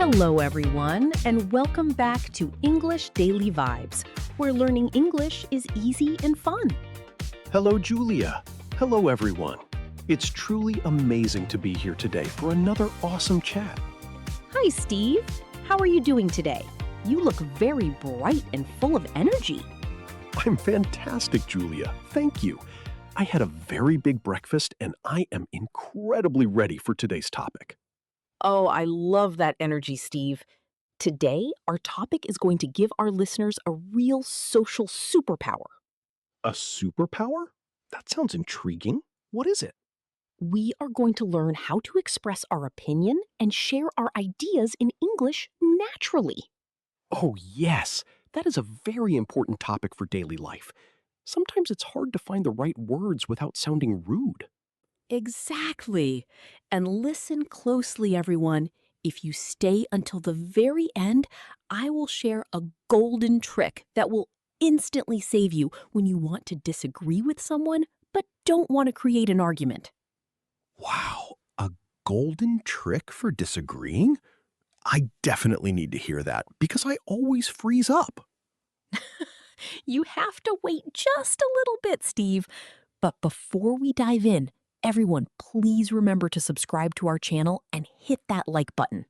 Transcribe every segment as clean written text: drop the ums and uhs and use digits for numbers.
Hello, everyone, and welcome back to English Daily Vibes, where learning English is easy and fun. Hello, Julia. Hello, everyone. It's truly amazing to be here today for another awesome chat. Hi, Steve. How are you doing today? You look very bright and full of energy. I'm fantastic, Julia. Thank you. I had a very big breakfast and I am incredibly ready for today's topic. Oh, I love that energy, Steve. Today, our topic is going to give our listeners a real social superpower. A superpower? That sounds intriguing. What is it? We are going to learn how to express our opinion and share our ideas in English naturally. Oh, yes. That is a very important topic for daily life. Sometimes it's hard to find the right words without sounding rude. Exactly. And listen closely, everyone. If you stay until the very end, I will share a golden trick that will instantly save you when you want to disagree with someone but don't want to create an argument. Wow, a golden trick for disagreeing? I definitely need to hear that because I always freeze up. You have to wait just a little bit, Steve. But before we dive in, everyone, please remember to subscribe to our channel and hit that like button.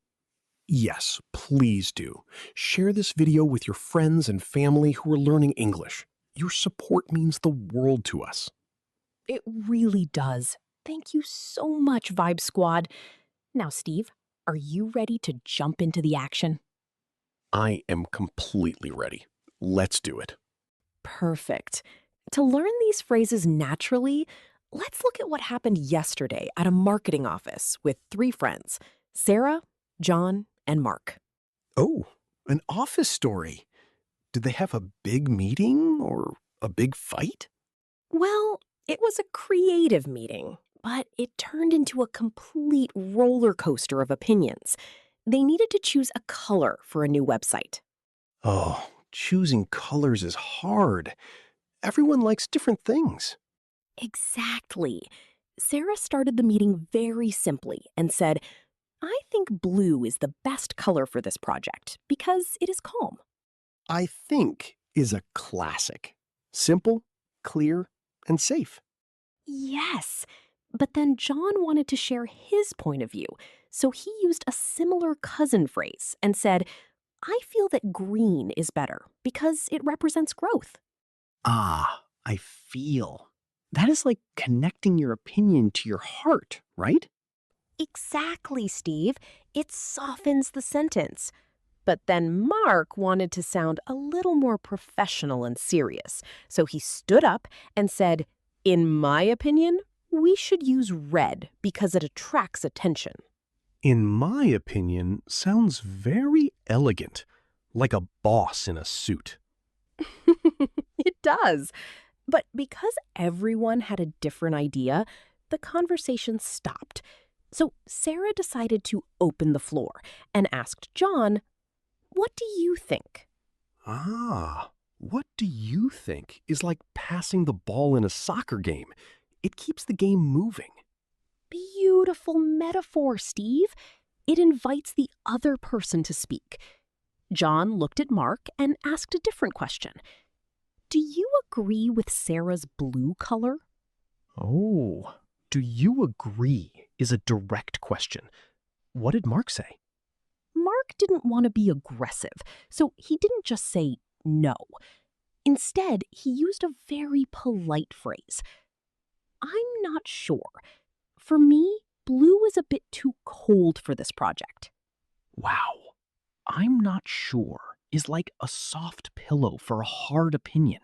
Yes, please do. Share this video with your friends and family who are learning English. Your support means the world to us. It really does. Thank you so much, Vibe Squad. Now, Steve, are you ready to jump into the action? I am completely ready. Let's do it. Perfect. To learn these phrases naturally, let's look at what happened yesterday at a marketing office with three friends, Sarah, John, and Mark. Oh, an office story. Did they have a big meeting or a big fight? Well, it was a creative meeting, but it turned into a complete roller coaster of opinions. They needed to choose a color for a new website. Oh, choosing colors is hard. Everyone likes different things. Exactly. Sarah started the meeting very simply and said, I think blue is the best color for this project because it is calm. I think is a classic. Simple, clear, and safe. Yes, but then John wanted to share his point of view, so he used a similar cousin phrase and said, I feel that green is better because it represents growth. Ah, I feel. That is like connecting your opinion to your heart, right? Exactly, Steve. It softens the sentence. But then Mark wanted to sound a little more professional and serious, so he stood up and said, in my opinion, we should use red because it attracts attention. In my opinion, sounds very elegant, like a boss in a suit. It does. But because everyone had a different idea, the conversation stopped. So Sarah decided to open the floor and asked John, what do you think? Ah, what do you think is like passing the ball in a soccer game? It keeps the game moving. Beautiful metaphor, Steve. It invites the other person to speak. John looked at Mark and asked a different question. Do you agree with Sarah's blue color? Oh, do you agree is a direct question. What did Mark say? Mark didn't want to be aggressive, so he didn't just say no. Instead, he used a very polite phrase. I'm not sure. For me, blue is a bit too cold for this project. Wow, I'm not sure is like a soft pillow for a hard opinion.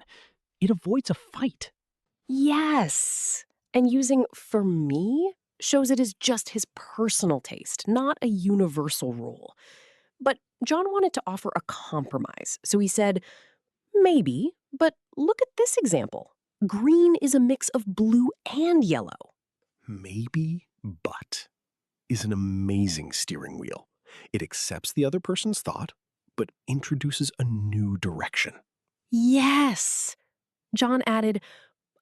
It avoids a fight. Yes. And using for me shows it is just his personal taste, not a universal rule. But John wanted to offer a compromise, so he said, maybe, but look at this example. Green is a mix of blue and yellow. Maybe, but is an amazing steering wheel. It accepts the other person's thought, but introduces a new direction. Yes. John added,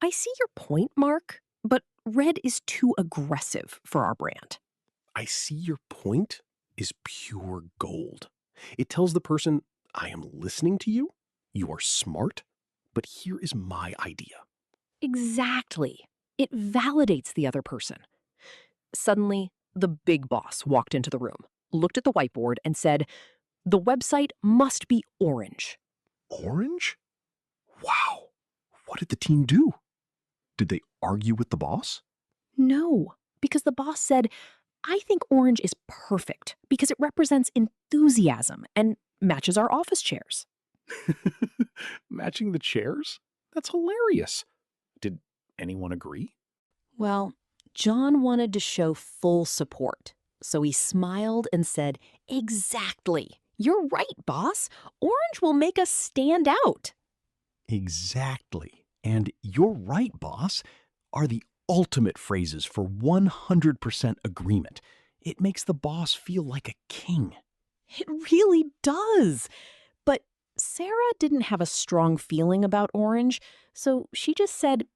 I see your point, Mark, but red is too aggressive for our brand. I see your point, is pure gold. It tells the person, I am listening to you, you are smart, but here is my idea. Exactly. It validates the other person. Suddenly, the big boss walked into the room, looked at the whiteboard, and said, "The website must be orange." Orange? Wow. What did the team do? Did they argue with the boss? No, because the boss said, "I think orange is perfect because it represents enthusiasm and matches our office chairs." Matching the chairs? That's hilarious. Did anyone agree? Well, John wanted to show full support, so he smiled and said, "Exactly. You're right, boss. Orange will make us stand out." Exactly. And you're right, boss, are the ultimate phrases for 100% agreement. It makes the boss feel like a king. It really does. But Sarah didn't have a strong feeling about orange, so she just said,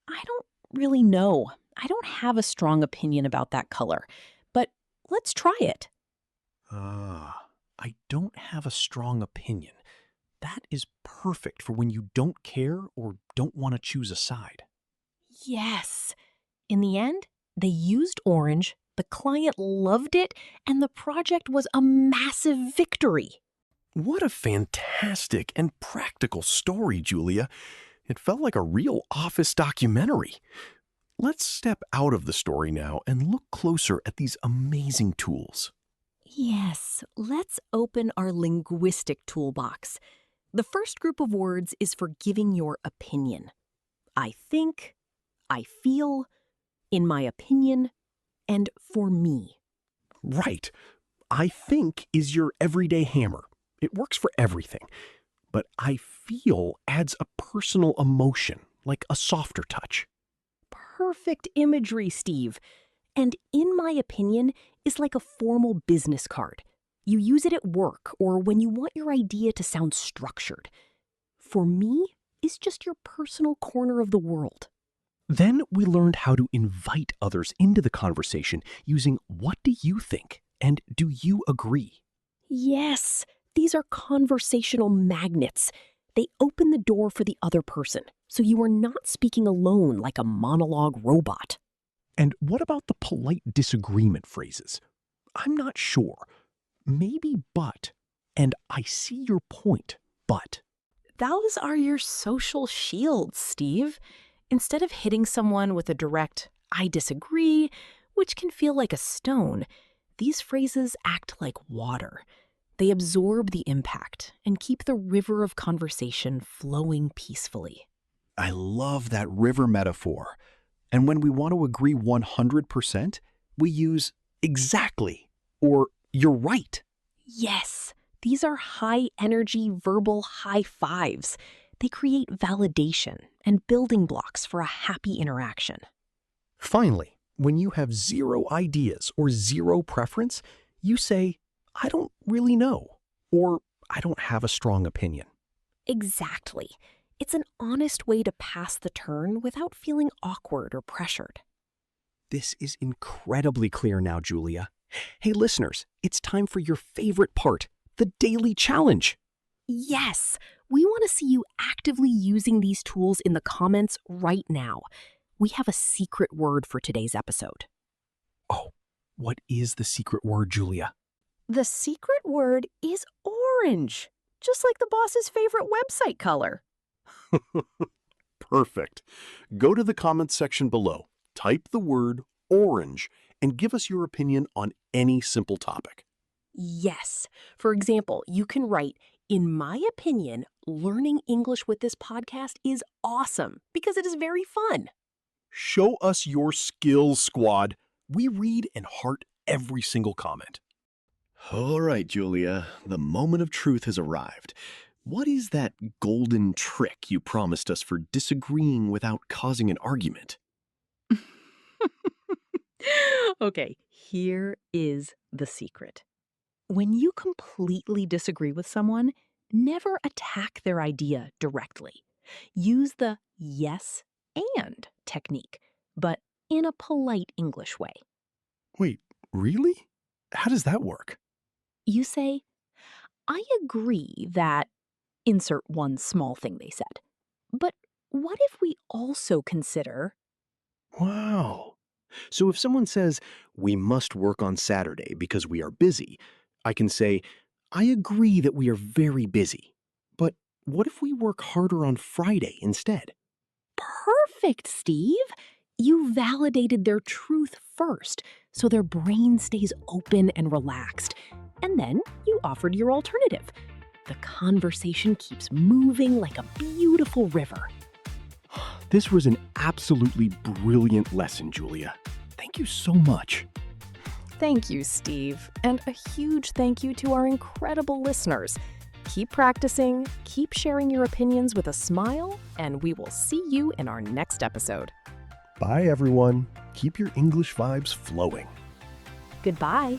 "I don't really know. I don't have a strong opinion about that color, but let's try it." I don't have a strong opinion. That is perfect for when you don't care or don't want to choose a side. Yes. In the end, they used orange, the client loved it, and the project was a massive victory. What a fantastic and practical story, Julia. It felt like a real office documentary. Let's step out of the story now and look closer at these amazing tools. Yes, let's open our linguistic toolbox. The first group of words is for giving your opinion. I think, I feel, in my opinion, and for me. Right. I think is your everyday hammer. It works for everything. But I feel adds a personal emotion, like a softer touch. Perfect imagery, Steve. And in my opinion is like a formal business card. You use it at work or when you want your idea to sound structured. For me is just your personal corner of the world. Then we learned how to invite others into the conversation using what do you think and do you agree? Yes, these are conversational magnets. They open the door for the other person, so you are not speaking alone like a monologue robot. And what about the polite disagreement phrases? I'm not sure. Maybe but. And I see your point, but. Those are your social shields, Steve. Instead of hitting someone with a direct, "I disagree," which can feel like a stone, these phrases act like water. They absorb the impact and keep the river of conversation flowing peacefully. I love that river metaphor. And when we want to agree 100%, we use exactly or you're right. Yes, these are high energy verbal high fives. They create validation and building blocks for a happy interaction. Finally, when you have zero ideas or zero preference, you say, I don't really know, or I don't have a strong opinion. Exactly. It's an honest way to pass the turn without feeling awkward or pressured. This is incredibly clear now, Julia. Hey, listeners, it's time for your favorite part, the daily challenge. Yes, we want to see you actively using these tools in the comments right now. We have a secret word for today's episode. Oh, what is the secret word, Julia? The secret word is orange, just like the boss's favorite website color. Perfect. Go to the comments section below, type the word orange, and give us your opinion on any simple topic. Yes. For example, you can write, "In my opinion, learning English with this podcast is awesome because it is very fun." Show us your skills, squad. We read and heart every single comment. All right, Julia, the moment of truth has arrived. What is that golden trick you promised us for disagreeing without causing an argument? Okay, here is the secret. When you completely disagree with someone, never attack their idea directly. Use the yes and technique, but in a polite English way. Wait, really? How does that work? You say, I agree that insert one small thing they said. But what if we also consider, Wow. So if someone says, we must work on Saturday because we are busy, I can say, I agree that we are very busy. But what if we work harder on Friday instead? perfect, Steve? You validated their truth first, so their brain stays open and relaxed. And then you offered your alternative. The conversation keeps moving like a beautiful river. This was an absolutely brilliant lesson, Julia. Thank you so much. Thank you, Steve. And a huge thank you to our incredible listeners. Keep practicing, keep sharing your opinions with a smile, and we will see you in our next episode. Bye, everyone. Keep your English vibes flowing. Goodbye.